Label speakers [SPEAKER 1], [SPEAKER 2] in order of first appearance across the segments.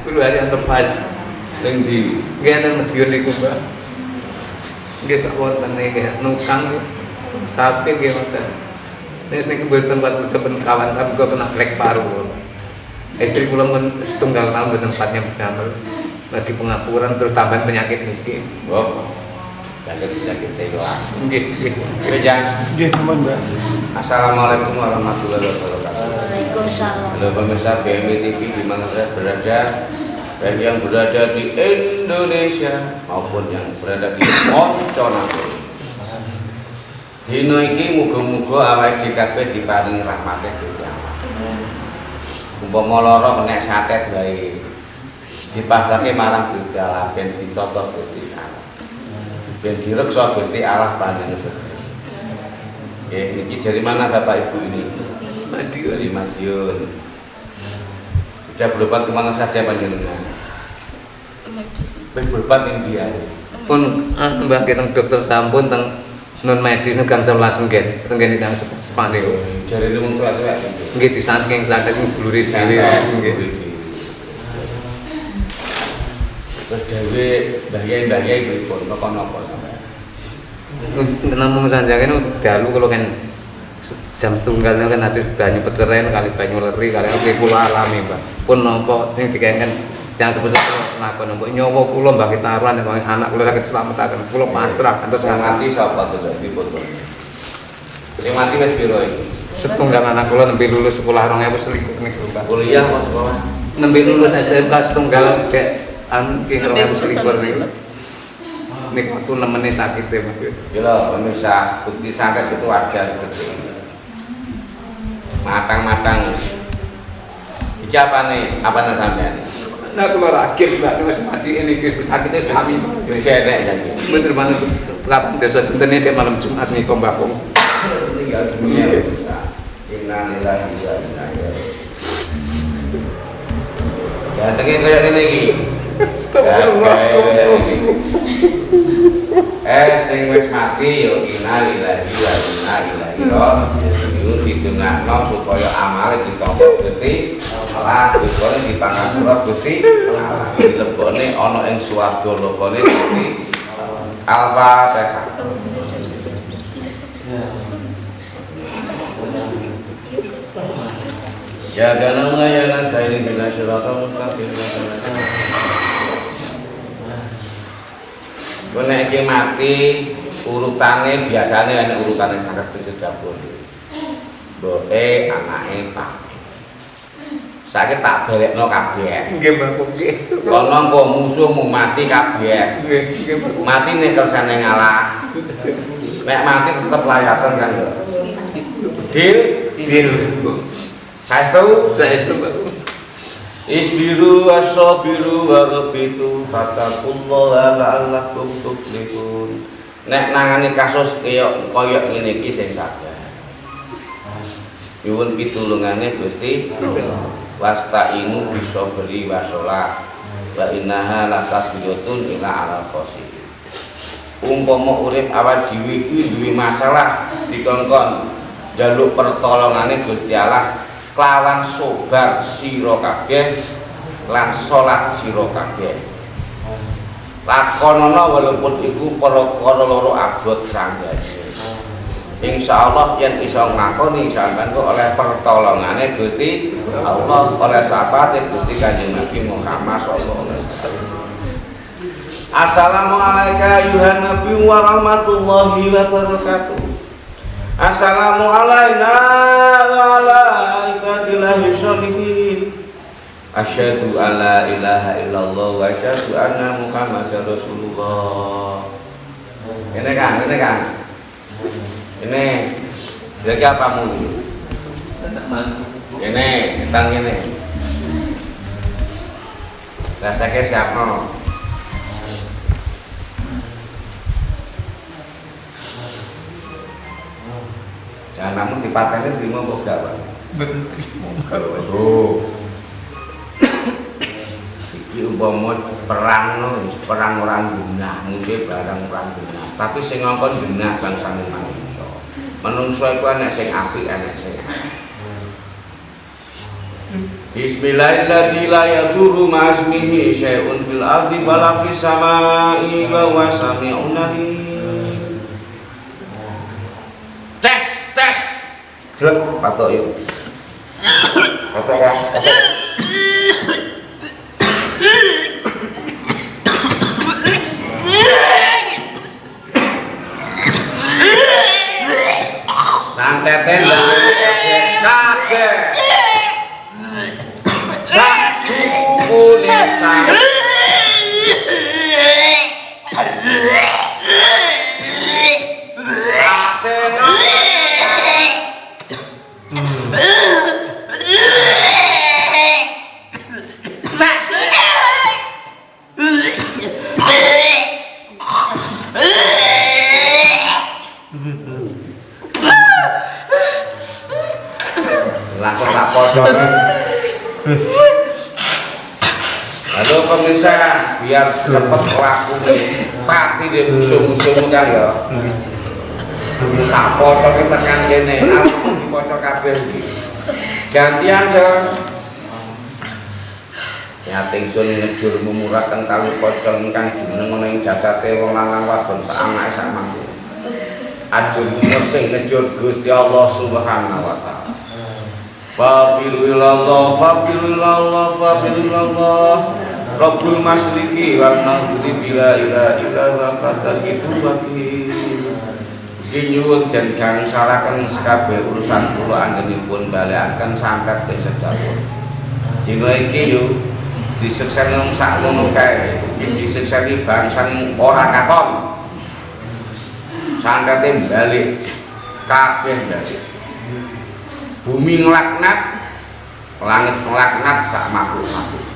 [SPEAKER 1] Guru Haryanto Pas.
[SPEAKER 2] Sing di
[SPEAKER 1] Nggih enten Madiun niku, Mbak. Nggih sak wonten nggih nukang sapi nggih wonten. Nek niku mboten tempat kerja kawan tapi kok kena blek paru. Istri kula mun setunggal tahun mboten tempatnya berdamel. Lagi pengapuran terus tambahan penyakit niki.
[SPEAKER 2] oh penyakit hilang.
[SPEAKER 1] Nggih.
[SPEAKER 2] Bejang.
[SPEAKER 3] Nggih, sampun, Mbak.
[SPEAKER 2] Assalamualaikum warahmatullahi wabarakatuh.
[SPEAKER 4] Waalaikumsalam.
[SPEAKER 2] Halo pemirsa BMI TV di mana saya berada, baik yang berada di Indonesia maupun yang berada di Monconegoro. Dino iki muga-muga awake dhewe kabeh diparingi rahmate Gusti Allah. Umpama lara kena satet wae dipasrahke marang Gusti Allah ben dicoto Gusti Allah. Ben direksa Gusti Allah panjenengan. Niki dari mana Bapak Ibu ini?
[SPEAKER 1] Madiun.
[SPEAKER 2] Dari Madiun. Sudah berobat kemana saja panjenengan? Berobat India.
[SPEAKER 1] Pun mbah kita dokter sampun teng non medis nek gansal langsung nggih. Tenggen tang sepane.
[SPEAKER 2] Jari itu mung tuwek
[SPEAKER 1] Nggih di saking saking blure dhewe nggih.
[SPEAKER 2] Terus dhewe mbah Yai pripun napa sampeyan?
[SPEAKER 1] Namung sanjangen dalu kalau kan jam setunggal kan nanti banyu peceren kali banyu leri kali oke kula alami Mbak. Pun napa sing dikaen yang sepuh-sepuh lakon mbok nyawa kula mbah kitaruan anak kula sakit selametaken kula pasrah antos
[SPEAKER 2] Sing mati sapa to dipun? Sing mati wis piro iki?
[SPEAKER 1] setunggal anak kula nembe lulus sekolah 2021 niku Mbak.
[SPEAKER 2] Kuliah apa sekolah?
[SPEAKER 1] Nembe lulus SMK setunggal dek ki 2021 niku. Nek waktu nemene sakit ya Mas.
[SPEAKER 2] Gila pemirsa, bukti santet itu wajar seperti ini. Matang-matang. Iki apa nih? Apa nih sampean?
[SPEAKER 1] Nah kula rakit Mbak wis mati ini ki sakite sami.
[SPEAKER 2] Wis kene jadi.
[SPEAKER 1] Bener banget lapan desa tentene dek malam Jumat nih Mbak.
[SPEAKER 2] Tinggal dunia. Innalillahi wa inna ilaihi. Ya tengen kaya ngene iki. Sing wis mati yo innalillahi wa inna ilaihi raji'un. Iku didongakno supaya amale ditampa Gusti Allah, dikone dipangapura Gusti Allah. Dilebone ana ing swarga lokane Gusti Al-Fatihah. Ya ganang ya nasta'in billahi syaratal mustaqim. Nek iki mati urutane biasane ana urutane sangat pesedapun. Mboke anake Pak. Saiki tak belekno kabeh.
[SPEAKER 1] Nggih Mbak nggih.
[SPEAKER 2] Kono engko musuhmu mati kabeh.
[SPEAKER 1] Nggih Mbak.
[SPEAKER 2] Mati nek kersane ngalah. Nek mati tetep layatan kan lho. Deal. Saestu
[SPEAKER 1] Mbak.
[SPEAKER 2] Isbiru wasabiru warabitu fatakullaha la'allakum tuflihun. Nek nangani kasus kaya ngene iki sing sabar. Nyuwun pitulungane Gusti. Wasta'inu bisabri wasolah. Wa innaha lakabiratun ila 'alal khoshin. Umpama urip awak dhewe kuwi duwe masalah dikongkon njaluk pertolongane Gusti Allah. Kelawan sobar sira kabeh lan salat sira kabeh. Lakonana walaupun iku perkara loro abot sanggane. Insyaallah yen iso ngakoni sampeyan kok oleh pertolongane Gusti Allah, oleh syafaate Gusti Kanjeng Nabi Muhammad sallallahu alaihi wasallam. Assalamualaikum ayuhan nabi wa rahmatullahi wa barakatuh. Assalamualaikum wa ala ibadillahi sholihin. Asyhadu an la ilaha illallah wa asyhadu anna Muhammadar Rasulullah. Ini kan. Ini lagi apa mulu? Ini, tentang ini. Rasanya siapa? Jangan namun dipatahkan terima kok gak Pak?
[SPEAKER 1] Betul terima.
[SPEAKER 2] Oh. Iki umpama perang orang guna, musuh barang orang guna. Tapi sing ngongkon guna bangsane manungsa. Manungsa iku ana sing apik ana sing Bismillahirrahmanirrahim la yadurru ma'asmihi syai'un fil ardi wala fis samai wa huwa sami'un alim. Tes. Jelek patok yuk. Patok ya. Santeten kabeh. Satu kulisan. Asena. Langsung tak pocor. Halo pemirsa, biar cepet laku pati di musuh-musuh kan ya. Tak pocor tekan kene, aku dipocor kabeh iki. Gantian Jon. Ya tingsun ngejur mumuraken tali pocor ingkang jumeneng ana ing jasate wong lanang wadon sak anake sak mangke. Ajur sing ngejur Gusti Allah Subhanahu wa taala. Fafirillallah Rabbul Masyriqi wal Maghribi bila ilaha illa huwa fatahitu wakil. Nyuwun jan gangsalaken sekabeh urusan kula anggenipun balekaken sampeyan sedawuh. Dina iki yo disekseni wong sak ngono kae, iki disekseni bangsa ora katon. Santate balik kabeh balik. Bumi nglaknat, langit nglaknat sak makhluk-makhluk.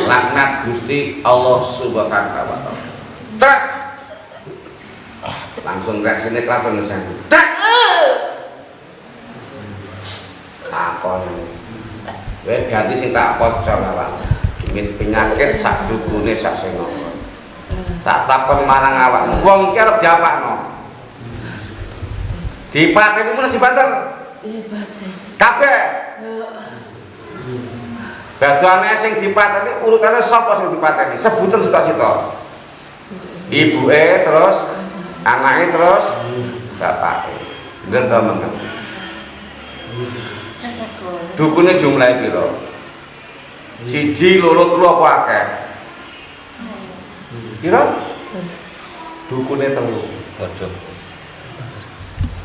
[SPEAKER 2] Laknat Gusti Allah Subhanahu wa taala. Trek. Langsung reaksine kelakon sen. Trek. Takon. Kowe ganti sing tak pocor awak. Dimit penyakit sak dukune sak sengo. Tak takon marang awakmu. Wong iki arep diapakno? Dipateni mun dibanter. Kabeh. Badane sing dipateni urutane sapa sing dipateni? Sebutan sita-sita. Ibuke terus anake terus bapake. Bener to men. Dukune jumlahe pira? 1, 2, 3 apa akeh? Pira? Dukune 3. Padha.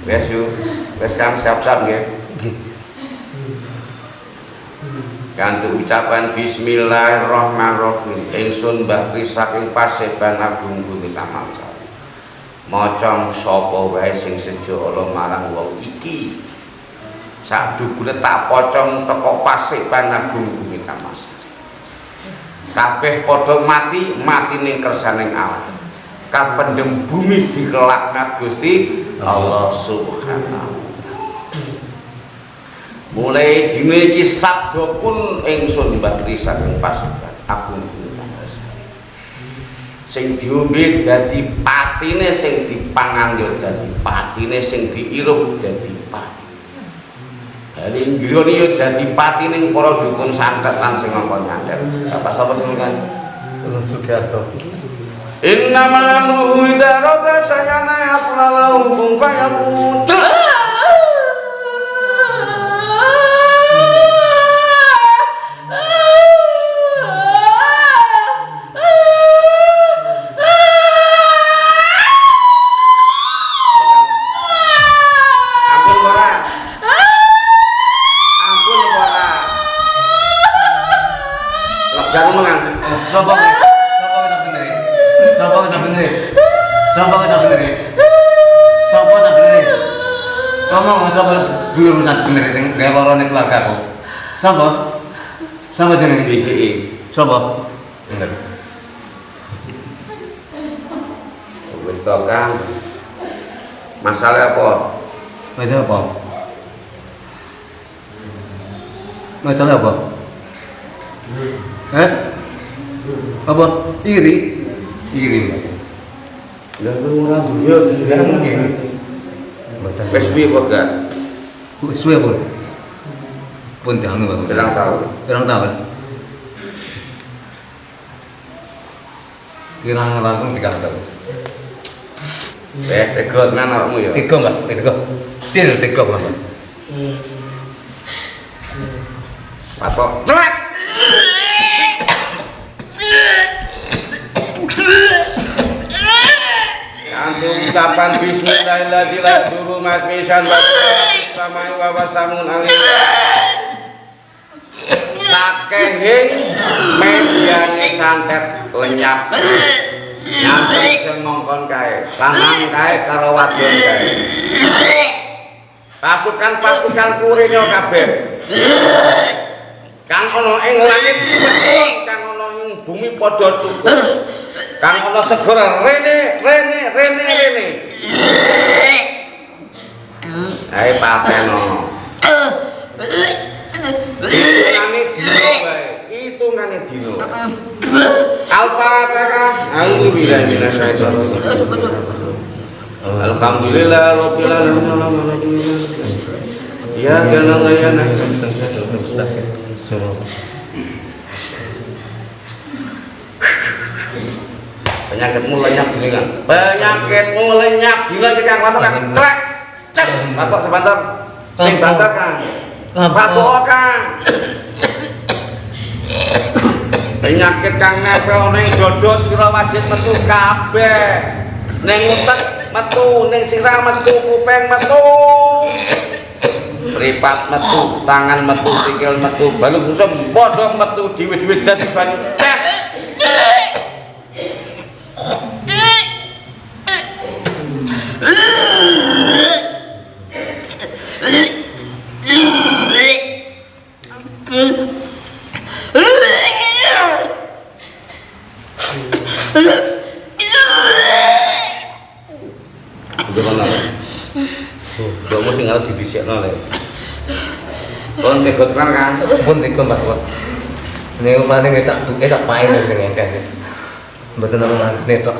[SPEAKER 2] Wes yo, wes kang siap-siap nggih. Kanthi ucapan bismillahirrahmanirrahim ingsun mbahri saking paseban agung Bumi Tamansa. Maca sapa wae sing sejo ala marang wong iki. Sak dukune tak pocong teko paseban agung Bumi Tamansa. Kabeh padha mati ning kersaning awak. Kapendhem bumi dikelaknat Gusti Allah Subhanahu. Mulai dina iki sabda pun ingsun mbahri saking paseban agung sing diombe dadi patine, sing dipangan yo dadi patine, sing diirup dadi pati. Dadi ngriyane yo dadi patine para dukun santet lan sing nganggo nyantet. Apa sapa sing ngene? Ulun Sugiarto. Innamal amru idza arada shay'an yaqulu lahu kun fayakun.
[SPEAKER 1] Urusan bener sing gawe lorone keluargaku. Sapa? Sapa jenenge?
[SPEAKER 2] BCI.
[SPEAKER 1] Sapa? Bener.
[SPEAKER 2] Wis to Kang. Masalah apa?
[SPEAKER 1] Masalah apa? Masalah apa? Apa? Iri? Iri.
[SPEAKER 2] Lah ora dunya dirang nggih. Wis piye kok, Kang?
[SPEAKER 1] Suwe pun. Pun dangu Pak.
[SPEAKER 2] Pirang tahun?
[SPEAKER 1] Pirang tahun? Kirang langkung 3 tahun.
[SPEAKER 2] Wes tegot nang awakmu ya.
[SPEAKER 1] 3 Mbak, 3. Til 3 Mbak.
[SPEAKER 2] Patok. Celek. Kanthi ucapan bismillahirrahmanirrahim mas pisan samai wa wasamun alim. Sakehing mediane santet lenyap. Nyampe sing mongkon kae, lanang kae karo wadon kae. Pasukan-pasukan kurinyo kabeh. Kang ana ing langit betul, kang ana ing bumi padha tuku. Kang ana segara rene. Ae pateno. Hitungane dino. Al-Fatihah. Alhamdulillah minasyaitonir rajim. Alhamdulillah rabbil alamin. Ya kana ya penyakitmu lenyap gilingan. Penyakitmu lenyap gilingan iki Kang Patok Kang. Trek. Ces, Patok sebentar. Sing banter Kang. Patok Kang. Penyakit kang nempel ning dodo sira wajib metu kabeh. Ning utek metu, ning sirah metu, kuping metu. Mripat metu, tangan metu, sikil metu, balung susum padha metu, diwit-wit dadi banyu ces. Kamu sing arep dibisikno lek. Kon tegot kan?
[SPEAKER 1] Pun 3 Mbak. Niku paling sak pae sing engke. Mboten ana mantene tok.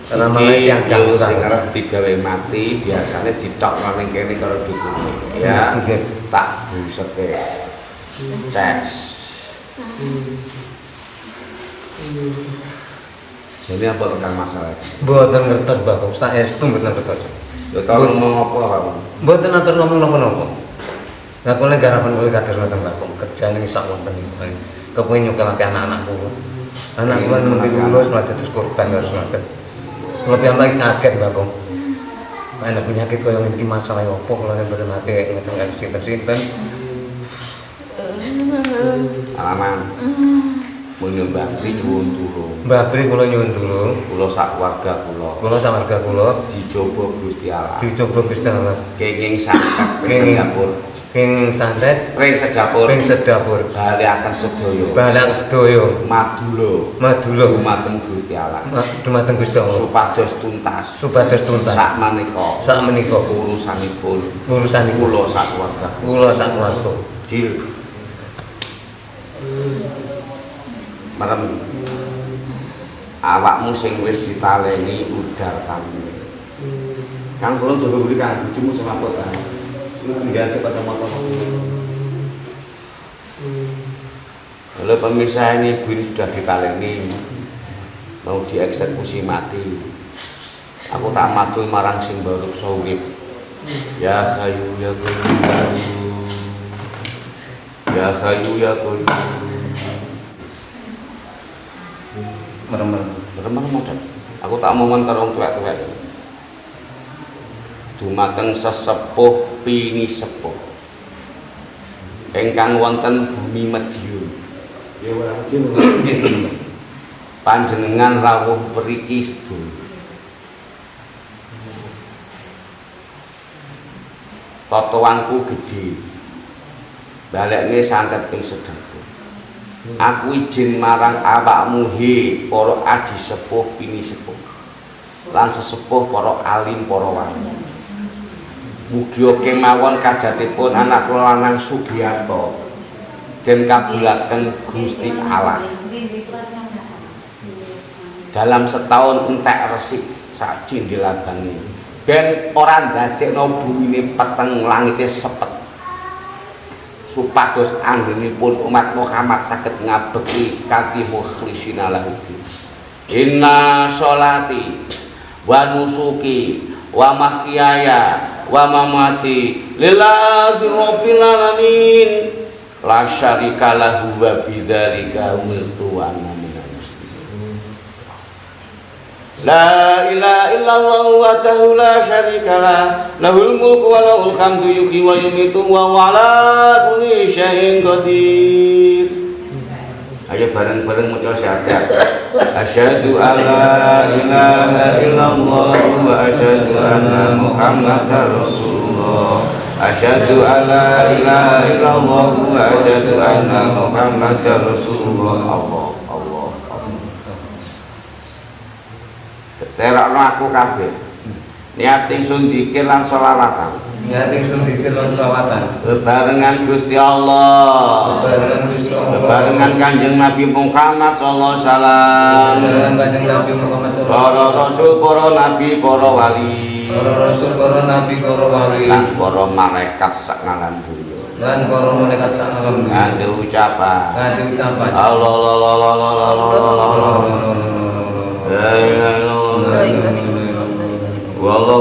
[SPEAKER 1] Karena malah yang gak usah
[SPEAKER 2] sing arep digawe mati biasane dicokno ning kene karo dukune. Ya, tak buseke. Ces. Jadi apa tentang masalah?
[SPEAKER 1] Mboten ngertos Mbak, saestu mboten ngertos.
[SPEAKER 2] Ya tau ngomong apa Pak?
[SPEAKER 1] Mboten atur ngomong napa-napa. Lah kula garapan kula kados ngoten Mbak, kerja ning sak wonten niku. Kepengin nyukelake anak-anak kula. Anak kula nembe lulus malah dados korban terus ngoten. Kula piyambak kaget Mbak. Ana penyakit koyo ngene iki masalah opo kula mboten nate ngeten sinten-sinten.
[SPEAKER 2] Alaman. Mun Mbak Pri nyuwun tulung.
[SPEAKER 1] Mbak Pri kula nyuwun tulung.
[SPEAKER 2] Kula sak warga kula.
[SPEAKER 1] Kula sak warga kula
[SPEAKER 2] dicoba Gusti Allah.
[SPEAKER 1] Dicoba Gusti Allah.
[SPEAKER 2] Kenging santet ping dapur.
[SPEAKER 1] Kenging santet
[SPEAKER 2] ping sedapur.
[SPEAKER 1] Ping sedapur.
[SPEAKER 2] Balaken sedaya.
[SPEAKER 1] Balaken sedaya.
[SPEAKER 2] Madula dumateng Gusti Allah.
[SPEAKER 1] Dumateng Gusti Allah.
[SPEAKER 2] Supados tuntas. Sak menika urusanipun kula sak warga.
[SPEAKER 1] Kula sak warga.
[SPEAKER 2] Dil. Marem awakmu sing wis ditaleni udar kami. Kang kula jaga buri Kang bojomu sing apa ta? Lu tinggal cepat motor. Kalau pemirsa ini ibu ini sudah ditaleni mau dieksekusi mati. Aku tak matul marang sing baru urip. Ya Hayyu ya Qayyum. Ya Hayyu ya Qayyum. Merem modal. Aku tak momon karo wong tuwek-tuwek. Dumateng sesepuh pini sepuh. Ingkang wonten bumi Madiun. Ya ora mungkin. Panjenengan rawuh mriki sedaya. Totoanku gede. Balekne santet ping sedapur. Aku izin marang awakmu he para aji sepuh pini sepuh lan sesepuh para alim para wali. Mugia kemawon kajatipun anak kula lanang Sugiyanto den kabulaken Gusti Allah. Dalam setahun entek resik sak jendelabange ben ora ndadekno bumine peteng langite sepet. supados anggenipun umat Muhammad saged ngabekti kanthi mukhlisina lahuddin. Inna sholati wa nusuki wa mahyaya wa mamati lillahi rabbil alamin la syarika lahu wa bidzalika umirtu wa ana minal muslimin. La ilaha illallah wahdahu la syarikalah lahul mulku wa lahul hamdu yuhyi wa yumiitu wa huwa ala kulli syai'in qadir. Ayo bareng-bareng maca syahadat. Asyhadu an la ilaha illallah wa asyhadu anna Muhammadar Rasulullah. Asyhadu an la ilaha illallah wa asyhadu anna Muhammadar Rasulullah. Allah. Terakno aku kabeh. Niat ingsun dzikir lan sholawatan.
[SPEAKER 1] Niat ingsun dzikir lan sholawatan.
[SPEAKER 2] Bebarengan Gusti Allah. Bebarengan Kanjeng Nabi Muhammad sallallahu alaihi wasallam.
[SPEAKER 1] Bebarengan Kanjeng Nabi Muhammad sallallahu
[SPEAKER 2] Para rasul, para nabi, para wali.
[SPEAKER 1] Para rasul, para nabi, para wali.
[SPEAKER 2] Lan para malaikat sak ngalam dunya.
[SPEAKER 1] Lan para malaikat sak ngalam dunya.
[SPEAKER 2] Nganggo ucapan.
[SPEAKER 1] Allah.
[SPEAKER 2] Wallah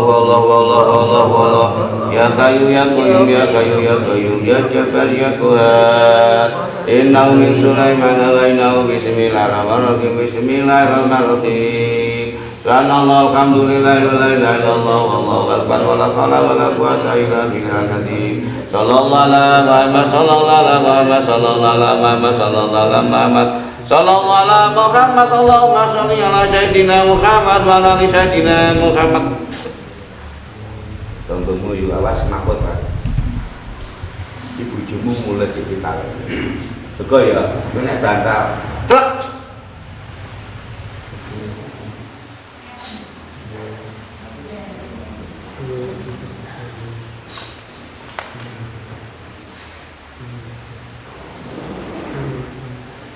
[SPEAKER 2] ya kayu ya qayyum ya jabbar ya Tuhan. Innahu min Sulaiman wa innahu bismillahirrahmanirrahim bismillahirrahmanirrahim. Subhanallah alhamdulillah la ilaha illallah wallahu akbar wa la hawla wa la quwwata illa billahil azim. Sallallahu alaihi Muhammad sallallahu ala Muhammad Allahumma sholli ala sayyidina Muhammad wa ala sayyidina Muhammad. Tunggu yuk awas makut Pak. Ibu bojomu mulai divital. Teko ya, nek bantal. Tek.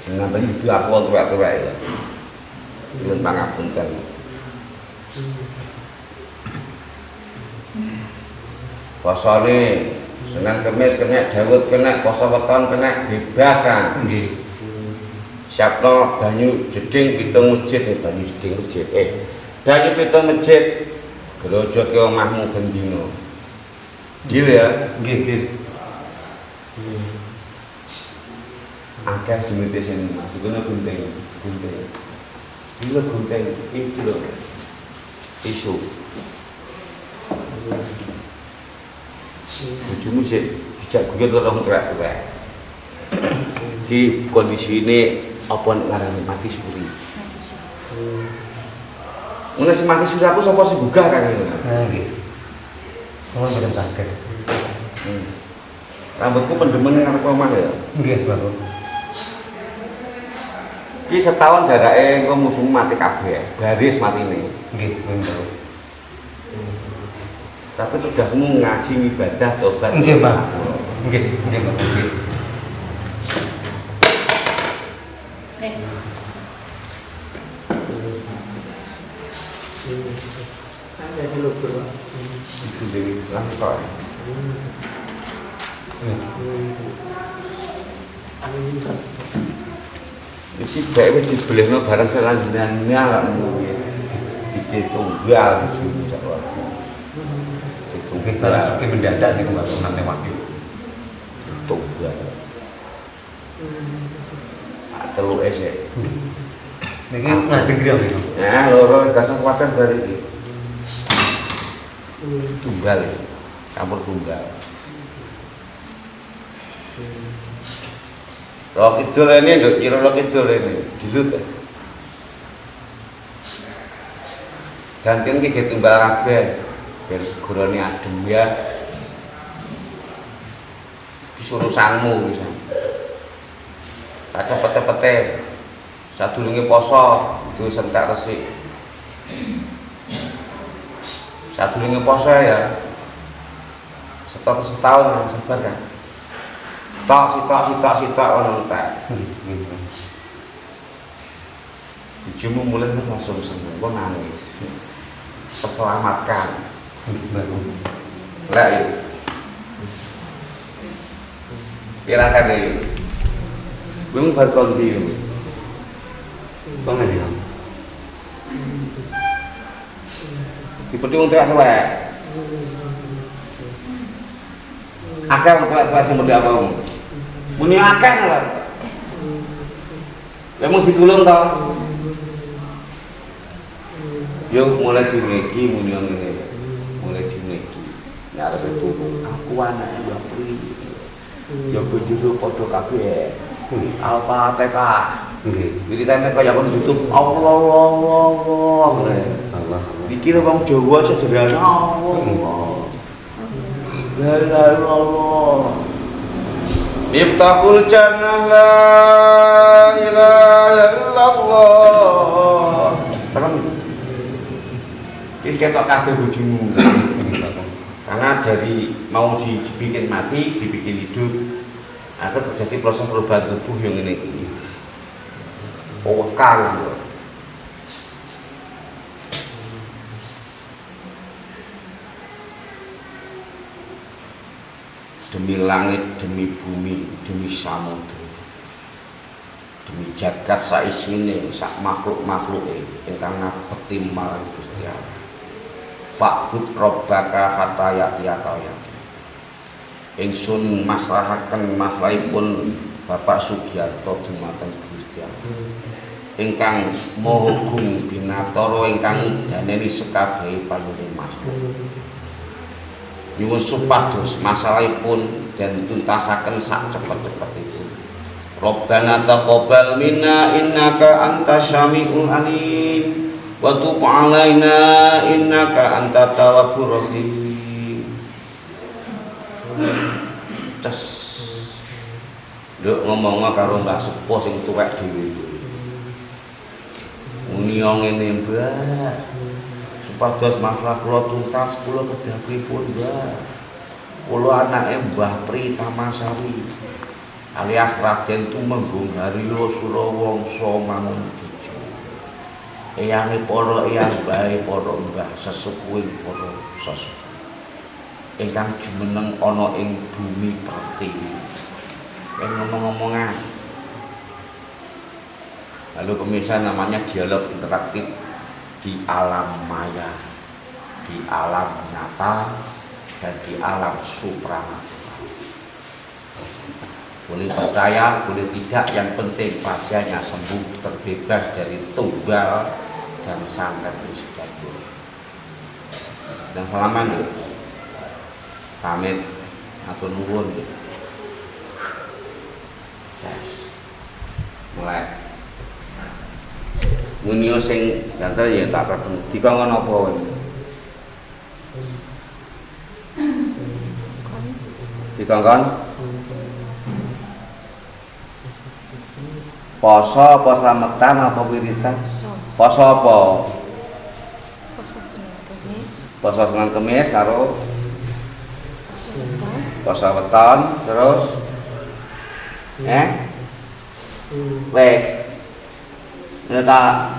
[SPEAKER 2] Jangan tadi itu aku tuwek-tuwek ya. Nuwun pangapunten. Posone Senin Kemis kena, Daud kena, poso weton kena, bebas kan. Nggih. Siapno banyu jeding pitung masjid, banyu jeding masjid. Banyu pitung masjid. Grojot ke omahmu ben dino. Deal ya?
[SPEAKER 1] Nggih, deal.
[SPEAKER 2] Akeh dimite sing masukane gunting. Dilo gunting iki lho. Isu. Bojomu sik dijak guyon orang tuwek-tuwek. Di kondisi ini apa ngarani mati suri. Mun sing mati suri aku sapa sing gugah kan ngono.
[SPEAKER 1] Nggih. Kula mboten saged.
[SPEAKER 2] Rambutku pendemen nang omah ya.
[SPEAKER 1] Nggih, Bapak.
[SPEAKER 2] Ki setahun jarake engko musuh mati kabeh. Baris matine.
[SPEAKER 1] Nggih, bener.
[SPEAKER 2] Tapi tudahmu ngaji ibadah tobat.
[SPEAKER 1] Nggih, Pak. Nggih, Pak. Nggih. Ada di lugu, Pak.
[SPEAKER 2] Itu dari lantai. Iki bae wis dibelehno barang selanjutnya awakmu iki. Ditunggal insyaallah.
[SPEAKER 1] Mungkin barang suki mendadak niku Mbak nang lewat yo.
[SPEAKER 2] Tunggal. Telu esek.
[SPEAKER 1] Niki ngajeng griya niku.
[SPEAKER 2] Ya, loro kasang kuatan bari iki. Tunggal. Campur tunggal. Roh kidul ini nduk kira roh kidul ini dilut. Gantian ki tunggal kabeh. Biar segurane adem ya. Disurusanmu bisa. Tak cepet-cepete. Sadurunge poso kudu sentak resik. Sadurunge poso ya. Setahun sabar kan. Sitok ono entek. Bojomu mulai langsung seneng, kok nangis. Terselamatkan. Lah Piye rasane yo? Wong bar kondi yo.
[SPEAKER 3] Bang aja kamu.
[SPEAKER 2] Dipeti wong tuwek-tuwek. Akeh wong tuwek-tuwek sing modhe apa wong. Muni akeh lho. Lah mau ditulung to. Yo mulai dine iki muni ngene. Mulai dine iki. Nek arep tulung aku anake Mbah Pri. Ya bojoku padha kabeh. Alpa TK.
[SPEAKER 3] Nggih.
[SPEAKER 2] Wiritane kaya kon YouTube Allah.
[SPEAKER 3] Allah.
[SPEAKER 2] Dikira wong Jawa sederhana Allah. La ilaha illallah. Miftahul jannah la ilaha illallah. Terus iki ketok kabeh bojomu. Karena dari mau dibikin mati, dibikin hidup, akan terjadi proses perubahan tubuh yang ini. Wakal. Demi langit, demi bumi, demi samudra, demi jagat saisine, sak makhluk-makhluke ingkang ngabekti marang Gusti Allah. Fa'bud rabbaka hatta ya'tiyaka ingsun maslahaken maslahipun Bapak Sugiarto dumateng Gusti Allah. Ingkang Maha Gung Binatara ingkang daneni sekabehe panuwun makhluk. Nyuwun supados masalahipun dan tuntasaken sak cepet-cepetipun. Rabbana taqabbal minna innaka antas syami'ul alim wa tub 'alaina innaka antat tawwabur rahim. Ces. Nduk ngomong karo Mbah Sepuh sing tuwek dhewe. Muni ngene, Mbah. Supados masalah kula tuntas, kula kedah pripun, Mbah? Kula anake Mbah Pri Tamasari alias Raden Tumenggung Haryo Surawangsa Manguntijo. Eyange para eyang bae para mbah sesepuhing para sesepuh ingkang jumeneng ana ing bumi pertiwi. Ngomong-ngomongan. Lalu pemirsa, namanya dialog interaktif di alam maya, di alam nyata, dan di alam supranatural. Boleh percaya, boleh tidak, yang penting pasiennya sembuh, terbebas dari tunggal dan santet risiko. Dan salaman yuk, pamit atau nuwun yuk. Mulai munio sing gantel ya tak ketemu dikongkon apa wae. Dikongkon poso apa slametan apa wiritan? Poso apa? Poso Senin Kemis karo poso weton terus wes tak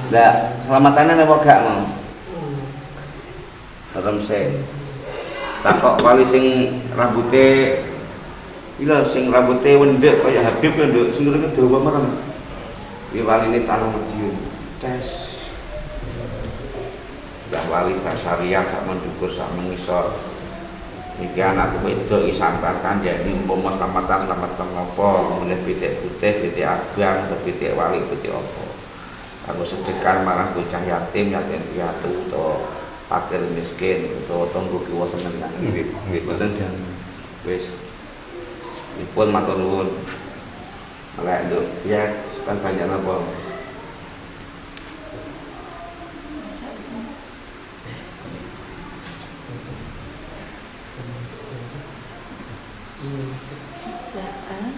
[SPEAKER 2] selamatannya apa gak mau? Serem sih. Takok wali sing rambutnya, iya sing rambutnya wendek kayak Habib kan dok, sing uripnya dawa merem. Iki wali ini tanah Madiun. Tes. Ya wali Basariah sak mendukur sak mengisor. Iki anakku wedok iki sampean kandhani umpama selamatan ngopo, mulih pitik putih, pitik abang, pitik wali, pitik apa. Aku sedekah marang bocah yatim piatu utawa fakir miskin utawa tangga kiwa tenan. Nggih, mboten jan. Wis. Dipun matur nuwun. Lek nduk ya kan banyak napa.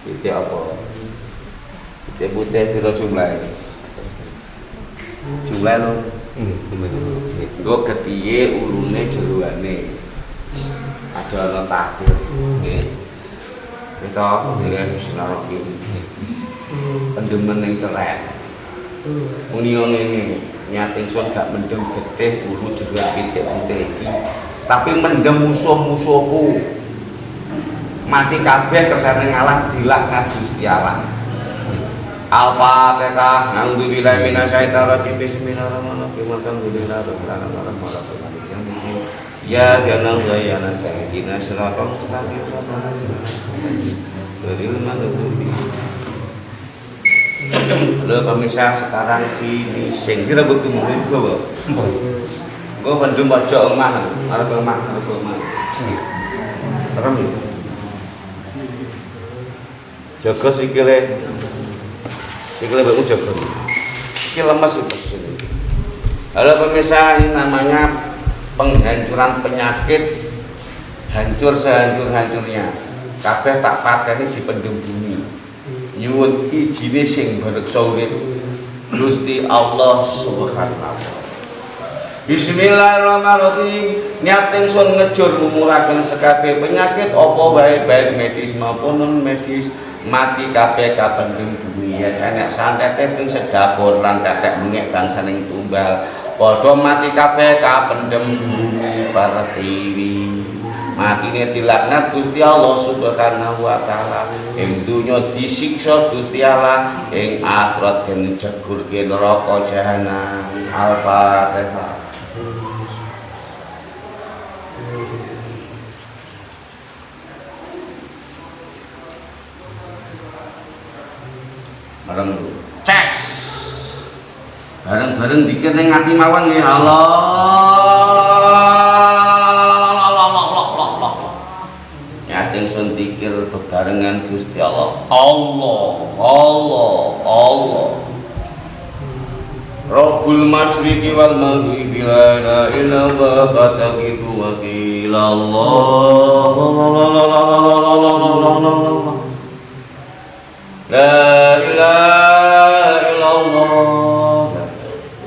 [SPEAKER 2] Pitik apa? Pitik putih pira jumlahe? Jumlah lo, gue ketiye ulune jeruane, ada anak takdir, kita dengan Bismillahirrahmanirrahim, pendemen yang celek, union ini nyating son gak mendem getih ulu jeruan pitik putih, tapi mendem musuh-musuhku, mati kabeh kersane ngalah dilaknat Gusti Allah. Al-Fatihah. A'udzubillahi minasyaitonir rajim. Bismillahirrahmanirrahim. Alhamdulillahirobbilalamin. Ya jangan ya nasta'in siratal mustaqim siratal ladzina Lo pemirsa sekarang finishing kita butuh mungkin gue pendem pojok omah arep omah terem jaga sikile baru jaga sikil lemes itu sini. Halo pemirsa, ini namanya penghancuran penyakit, hancur sehancur-hancurnya kabeh tak pateni dipendem bumi. Nyuwun ijine sing bareksa urip Gusti Allah Subhanahu wa taala. Bismillahirrahmanirrahim. Niat ingsun ngejur mumuraken sekabeh penyakit apa wae baik medis maupun non medis mati kabeh kapendhem bumi. Enek santet ping sedapur lan tetek mengek bangsaning tumbal padha mati kabeh kapendhem bumi pertiwi. Matine dilaknat Gusti Allah Subhanahu wa taala. Ing donya disiksa Gusti Allah, ing akhirat den jegurke neraka jahanam. Al-Fatihah. Bareng ces. Bareng-bareng dikir ning ati mawon nggih. Allah. Ingsun dikir bebarengan Gusti Allah. Allah. Rabbul masyriqi wal maghribi la ilaha illa huwa fataqihu wakil Allah. La ilaha illallah.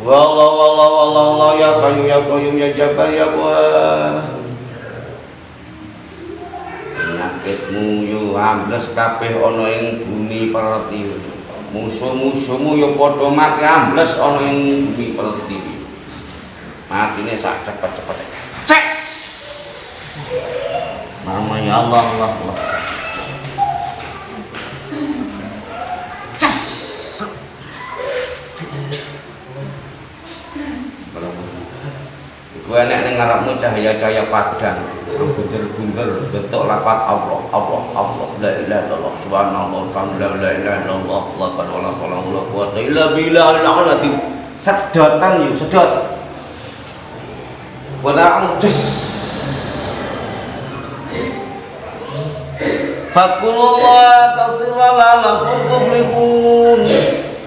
[SPEAKER 2] Wallahu ya hayyu ya qayyum ya jabbar ya Quwwat. Penyakitmu yo ambles kabeh ana ing bumi pertiwi. Musuh-musuhmu yo padha mati ambles ana ing bumi pertiwi. Matine sak cepet-cepete. Ces. Namanya Allah. Ces. Iku enek ning ngarepmu cahaya-cahaya padang. Bunder-bunder bentuk lafaz Allah la ilaha illallah subhanallah la ilaha illallah la hawla wala quwwata illa billahil azim. Sedotan yuk sedot wala anjus fakullah tasirala lakum tuflihun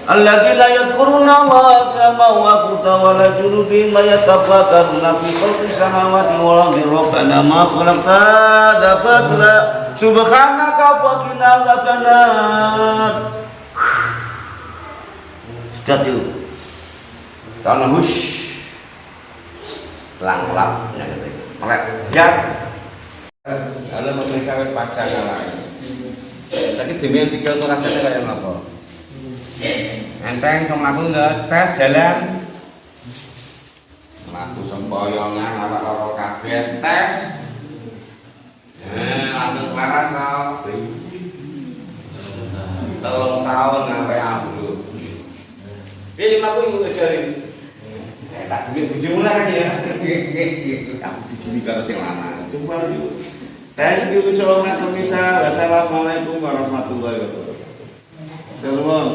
[SPEAKER 2] alladzina yadhkuruna Allaha qiyaman wa qu'udan wa ala junubihim wa yatafakkaruna fi khalqis samawati wal ardi rabbana ma khalaqta hadza batila subhanaka faqina adzabannar. Sedot yuk tanah hush lang-lang melek ya halo pemirsa wis pajak awake sakit demi sikil tuh rasanya kayak apa enteng sama aku nggak tes jalan selaku semboyongan apa-apa kabeh tes langsung waras tau 3 tahun sampai ambruk ini aku yang ngejarin tak duit bujumu lah kan ya kamu dijini karo sing lama coba yuk thank you so much pemirsa. Wassalamualaikum warahmatullahi wabarakatuh. Terus